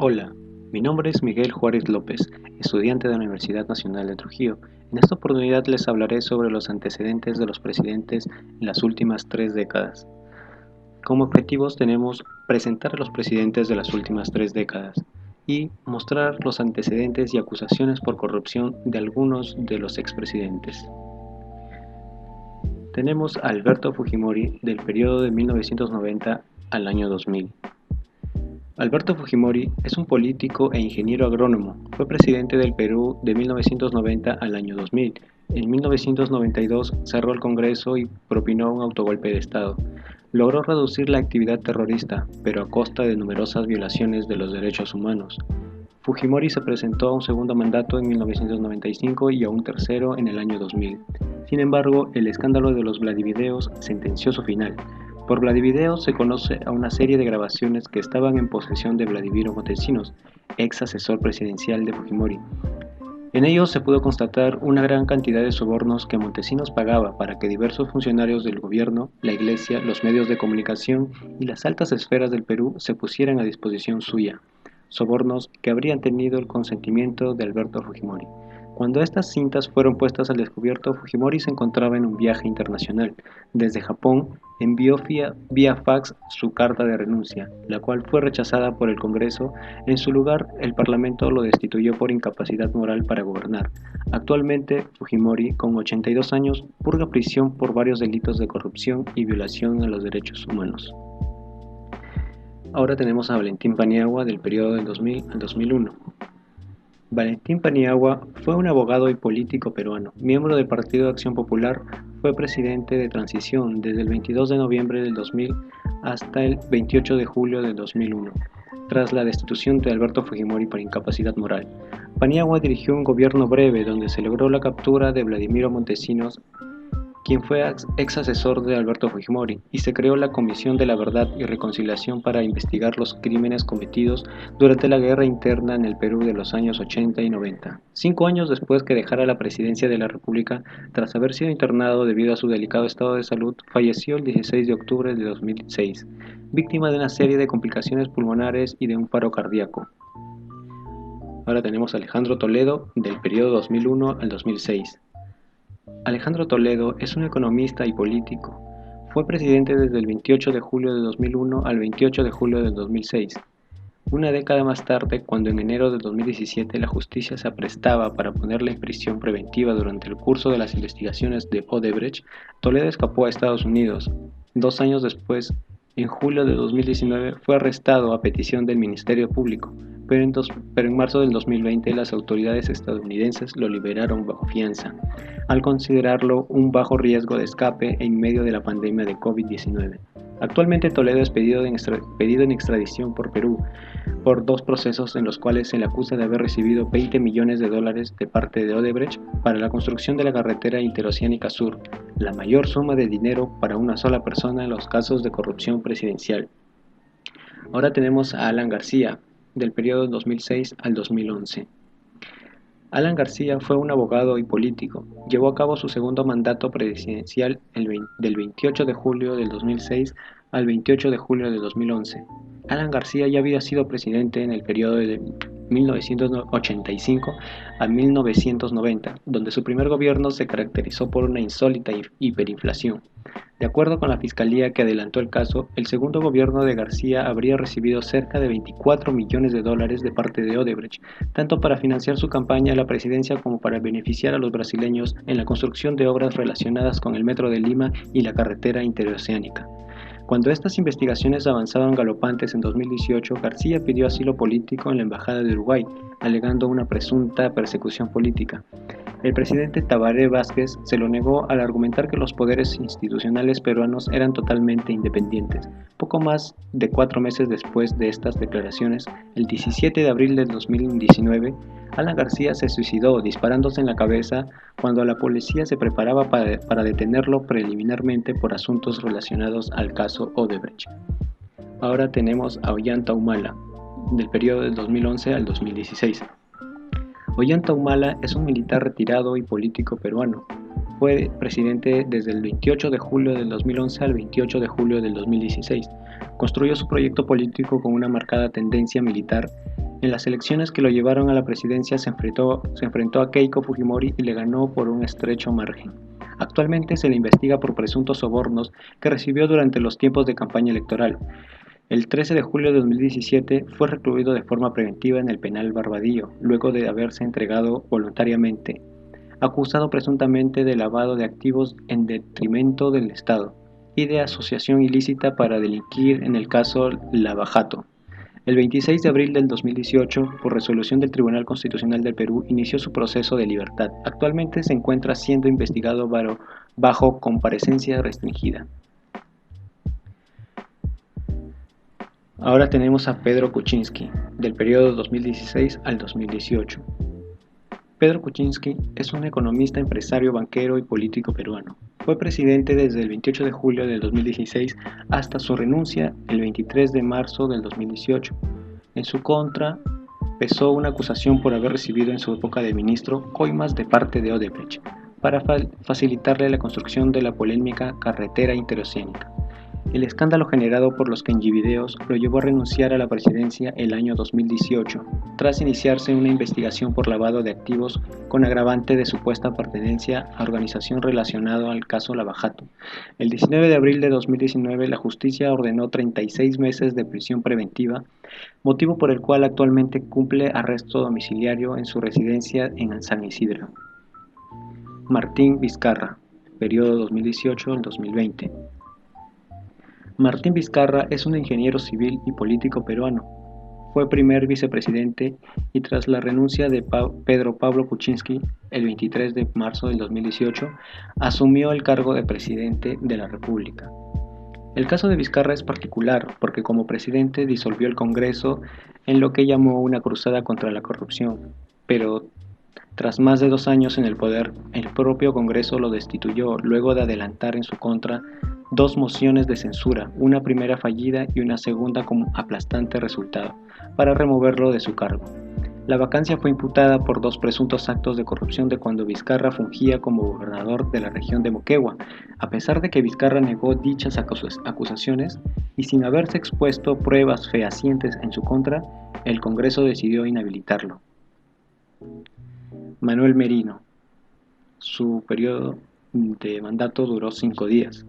Hola, mi nombre es Miguel Juárez López, estudiante de la Universidad Nacional de Trujillo. En esta oportunidad les hablaré sobre los antecedentes de los presidentes en las últimas 3 décadas. Como objetivos tenemos presentar a los presidentes de las últimas 3 décadas y mostrar los antecedentes y acusaciones por corrupción de algunos de los expresidentes. Tenemos a Alberto Fujimori del periodo de 1990 al año 2000. Alberto Fujimori es un político e ingeniero agrónomo. Fue presidente del Perú de 1990 al año 2000. En 1992 cerró el Congreso y propinó un autogolpe de Estado. Logró reducir la actividad terrorista, pero a costa de numerosas violaciones de los derechos humanos. Fujimori se presentó a un segundo mandato en 1995 y a un tercero en el año 2000. Sin embargo, el escándalo de los Vladivideos sentenció su final. Por Vladivideos se conoce a una serie de grabaciones que estaban en posesión de Vladimiro Montesinos, ex asesor presidencial de Fujimori. En ellos se pudo constatar una gran cantidad de sobornos que Montesinos pagaba para que diversos funcionarios del gobierno, la iglesia, los medios de comunicación y las altas esferas del Perú se pusieran a disposición suya. Sobornos que habrían tenido el consentimiento de Alberto Fujimori. Cuando estas cintas fueron puestas al descubierto, Fujimori se encontraba en un viaje internacional. Desde Japón envió vía fax su carta de renuncia, la cual fue rechazada por el Congreso. En su lugar, el Parlamento lo destituyó por incapacidad moral para gobernar. Actualmente, Fujimori, con 82 años, purga prisión por varios delitos de corrupción y violación a los derechos humanos. Ahora tenemos a Valentín Paniagua del periodo del 2000 al 2001. Valentín Paniagua fue un abogado y político peruano, miembro del Partido de Acción Popular. Fue presidente de transición desde el 22 de noviembre del 2000 hasta el 28 de julio del 2001, tras la destitución de Alberto Fujimori por incapacidad moral. Paniagua dirigió un gobierno breve donde se logró la captura de Vladimiro Montesinos, quien fue ex asesor de Alberto Fujimori, y se creó la Comisión de la Verdad y Reconciliación para investigar los crímenes cometidos durante la guerra interna en el Perú de los años 80 y 90. 5 años después que dejara la presidencia de la República, tras haber sido internado debido a su delicado estado de salud, falleció el 16 de octubre de 2006, víctima de una serie de complicaciones pulmonares y de un paro cardíaco. Ahora tenemos a Alejandro Toledo del periodo 2001 al 2006. Alejandro Toledo es un economista y político. Fue presidente desde el 28 de julio de 2001 al 28 de julio de 2006. Una década más tarde, cuando en enero de 2017 la justicia se aprestaba para ponerle en prisión preventiva durante el curso de las investigaciones de Odebrecht, Toledo escapó a Estados Unidos. 2 años después, en julio de 2019, fue arrestado a petición del Ministerio Público, pero en marzo del 2020 las autoridades estadounidenses lo liberaron bajo fianza, al considerarlo un bajo riesgo de escape en medio de la pandemia de COVID-19. Actualmente Toledo es pedido en extradición por Perú por 2 procesos en los cuales se le acusa de haber recibido $20 millones de parte de Odebrecht para la construcción de la carretera interoceánica sur, la mayor suma de dinero para una sola persona en los casos de corrupción presidencial. Ahora tenemos a Alan García, del periodo 2006 al 2011. Alan García fue un abogado y político. Llevó a cabo su segundo mandato presidencial del 28 de julio del 2006 al 28 de julio de 2011. Alan García ya había sido presidente en el periodo de 1985 a 1990, donde su primer gobierno se caracterizó por una insólita hiperinflación. De acuerdo con la fiscalía que adelantó el caso, el segundo gobierno de García habría recibido cerca de $24 millones de parte de Odebrecht, tanto para financiar su campaña a la presidencia como para beneficiar a los brasileños en la construcción de obras relacionadas con el Metro de Lima y la carretera interoceánica. Cuando estas investigaciones avanzaban galopantes en 2018, García pidió asilo político en la Embajada de Uruguay, alegando una presunta persecución política. El presidente Tabaré Vázquez se lo negó al argumentar que los poderes institucionales peruanos eran totalmente independientes. Poco más de 4 meses después de estas declaraciones, el 17 de abril del 2019, Alan García se suicidó disparándose en la cabeza cuando la policía se preparaba para detenerlo preliminarmente por asuntos relacionados al caso Odebrecht. Ahora tenemos a Ollanta Humala, del periodo del 2011 al 2016. Ollanta Humala es un militar retirado y político peruano. Fue presidente desde el 28 de julio del 2011 al 28 de julio del 2016. Construyó su proyecto político con una marcada tendencia militar En las elecciones que lo llevaron a la presidencia se enfrentó a Keiko Fujimori y le ganó por un estrecho margen. Actualmente se le investiga por presuntos sobornos que recibió durante los tiempos de campaña electoral. El 13 de julio de 2017 fue recluido de forma preventiva en el penal Barbadillo, luego de haberse entregado voluntariamente, acusado presuntamente de lavado de activos en detrimento del Estado y de asociación ilícita para delinquir en el caso Lavajato. El 26 de abril del 2018, por resolución del Tribunal Constitucional del Perú, inició su proceso de libertad. Actualmente se encuentra siendo investigado bajo comparecencia restringida. Ahora tenemos a Pedro Kuczynski, del periodo 2016 al 2018. Pedro Kuczynski es un economista, empresario, banquero y político peruano. Fue presidente desde el 28 de julio del 2016 hasta su renuncia el 23 de marzo del 2018. En su contra, pesó una acusación por haber recibido en su época de ministro coimas de parte de Odebrecht para facilitarle la construcción de la polémica carretera interoceánica. El escándalo generado por los Kenji Videos lo llevó a renunciar a la presidencia el año 2018, tras iniciarse una investigación por lavado de activos con agravante de supuesta pertenencia a organización relacionada al caso Lavajato. El 19 de abril de 2019, la justicia ordenó 36 meses de prisión preventiva, motivo por el cual actualmente cumple arresto domiciliario en su residencia en San Isidro. Martín Vizcarra, periodo 2018 al 2020. Martín Vizcarra es un ingeniero civil y político peruano. Fue primer vicepresidente y tras la renuncia de Pedro Pablo Kuczynski el 23 de marzo del 2018, asumió el cargo de presidente de la República. El caso de Vizcarra es particular porque como presidente disolvió el Congreso en lo que llamó una cruzada contra la corrupción, pero tras más de 2 años en el poder, el propio Congreso lo destituyó luego de adelantar en su contra 2 mociones de censura, una primera fallida y una segunda con aplastante resultado, para removerlo de su cargo. La vacancia fue imputada por 2 presuntos actos de corrupción de cuando Vizcarra fungía como gobernador de la región de Moquegua, a pesar de que Vizcarra negó dichas acusaciones y sin haberse expuesto pruebas fehacientes en su contra, el Congreso decidió inhabilitarlo. Manuel Merino. Su periodo de mandato duró 5 días.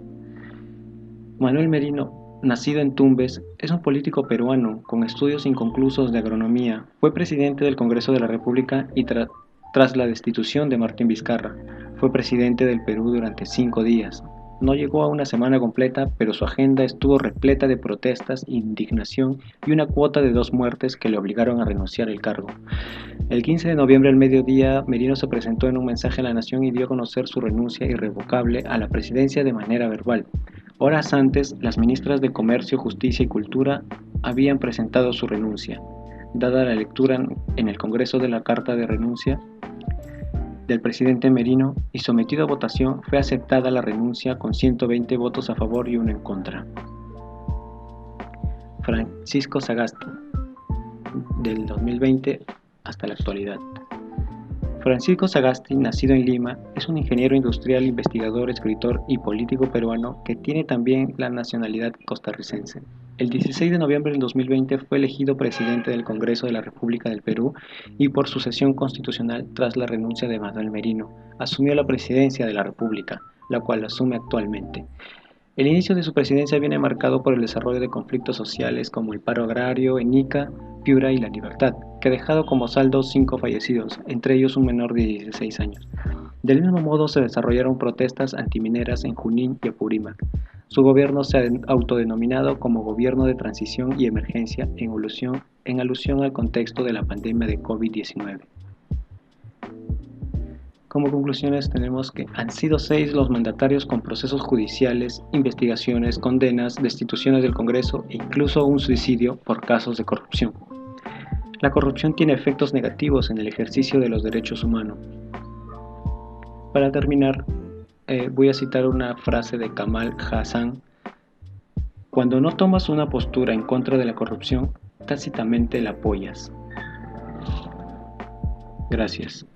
Manuel Merino, nacido en Tumbes, es un político peruano con estudios inconclusos de agronomía. Fue presidente del Congreso de la República y tras la destitución de Martín Vizcarra, fue presidente del Perú durante 5 días. No llegó a una semana completa, pero su agenda estuvo repleta de protestas, indignación y una cuota de 2 muertes que le obligaron a renunciar al cargo. El 15 de noviembre al mediodía, Merino se presentó en un mensaje a la nación y dio a conocer su renuncia irrevocable a la presidencia de manera verbal. Horas antes, las ministras de Comercio, Justicia y Cultura habían presentado su renuncia. Dada la lectura en el Congreso de la carta de renuncia del presidente Merino y sometido a votación, fue aceptada la renuncia con 120 votos a favor y 1 en contra. Francisco Sagasti, del 2020 hasta la actualidad. Francisco Sagasti, nacido en Lima, es un ingeniero industrial, investigador, escritor y político peruano que tiene también la nacionalidad costarricense. El 16 de noviembre del 2020 fue elegido presidente del Congreso de la República del Perú y por sucesión constitucional tras la renuncia de Manuel Merino, asumió la presidencia de la República, la cual asume actualmente. El inicio de su presidencia viene marcado por el desarrollo de conflictos sociales como el paro agrario en Ica, Piura y La Libertad, que ha dejado como saldo 5 fallecidos, entre ellos un menor de 16 años. Del mismo modo se desarrollaron protestas antimineras en Junín y Apurímac. Su gobierno se ha autodenominado como Gobierno de Transición y Emergencia en alusión al contexto de la pandemia de COVID-19. Como conclusiones tenemos que han sido 6 los mandatarios con procesos judiciales, investigaciones, condenas, destituciones del Congreso e incluso un suicidio por casos de corrupción. La corrupción tiene efectos negativos en el ejercicio de los derechos humanos. Para terminar, voy a citar una frase de Kamal Hassan. Cuando no tomas una postura en contra de la corrupción, tácitamente la apoyas. Gracias.